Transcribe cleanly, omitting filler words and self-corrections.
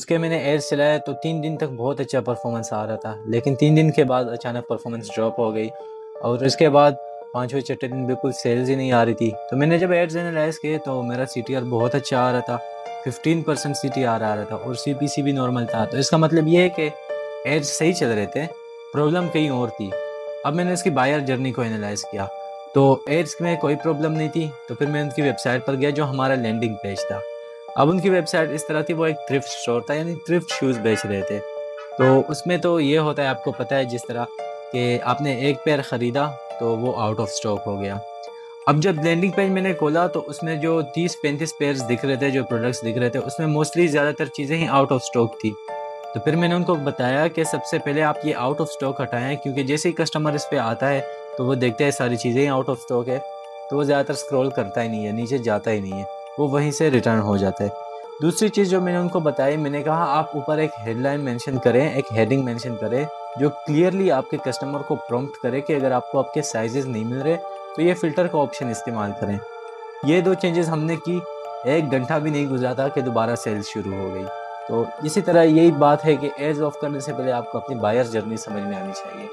उसके मैंने एड्स चलाया तो 3 दिन तक बहुत अच्छा परफॉर्मेंस आ रहा था, लेकिन 3 दिन के बाद अचानक परफॉर्मेंस ड्रॉप हो गई और उसके बाद 5वें छठे दिन बिल्कुल सेल्स ही नहीं आ रही थी। तो मैंने जब एड्स एनालाइज किए तो मेरा सीटीआर बहुत अच्छा आ रहा था, 15% सीटीआर आ रहा था और सीपीसी भी नॉर्मल था। तो इसका मतलब ये है कि एड्स सही चल रहे थे, प्रॉब्लम कहीं और थी। अब मैंने इसकी बायर जर्नी को एनालाइज किया तो एड्स में कोई प्रॉब्लम नहीं थी। तो फिर मैं उनकी वेबसाइट पर गया जो हमारा लैंडिंग पेज था। अब उनकी वेबसाइट इस तरह थी, वो एक थ्रिफ्ट स्टोर था, यानी थ्रिफ्ट शूज़ बेच रहे थे। तो उसमें तो ये होता है, आपको पता है, जिस तरह कि आपने एक पेयर ख़रीदा तो वो आउट ऑफ स्टॉक हो गया। अब जब लैंडिंग पेज मैंने खोला तो उसमें जो 30-35 पेयर्स दिख रहे थे, जो प्रोडक्ट्स दिख रहे थे, उसमें मोस्टली ज़्यादातर चीज़ें ही आउट ऑफ स्टॉक थी। तो फिर मैंने उनको बताया कि सबसे पहले आप ये आउट ऑफ स्टॉक हटाएँ, क्योंकि जैसे ही कस्टमर इस पे आता है तो वो देखता है सारी चीज़ें ही आउट ऑफ स्टॉक है, तो वो ज़्यादातर स्क्रॉल करता ही नहीं है, नीचे जाता ही नहीं है, वो वहीं से रिटर्न हो जाता है। दूसरी चीज़ जो मैंने उनको बताई, मैंने कहा आप ऊपर एक हेडलाइन मेंशन करें, एक हेडिंग मेंशन करें जो क्लियरली आपके कस्टमर को प्रॉम्प्ट करे कि अगर आपको आपके साइजेस नहीं मिल रहे तो ये फ़िल्टर का ऑप्शन इस्तेमाल करें। ये 2 चेंजेस हमने की, 1 घंटा भी नहीं गुज़रा था कि दोबारा सेल्स शुरू हो गई। तो इसी तरह यही बात है कि एड्स ऑफ करने से पहले आपको अपनी बायर जर्नी समझ में आनी चाहिए।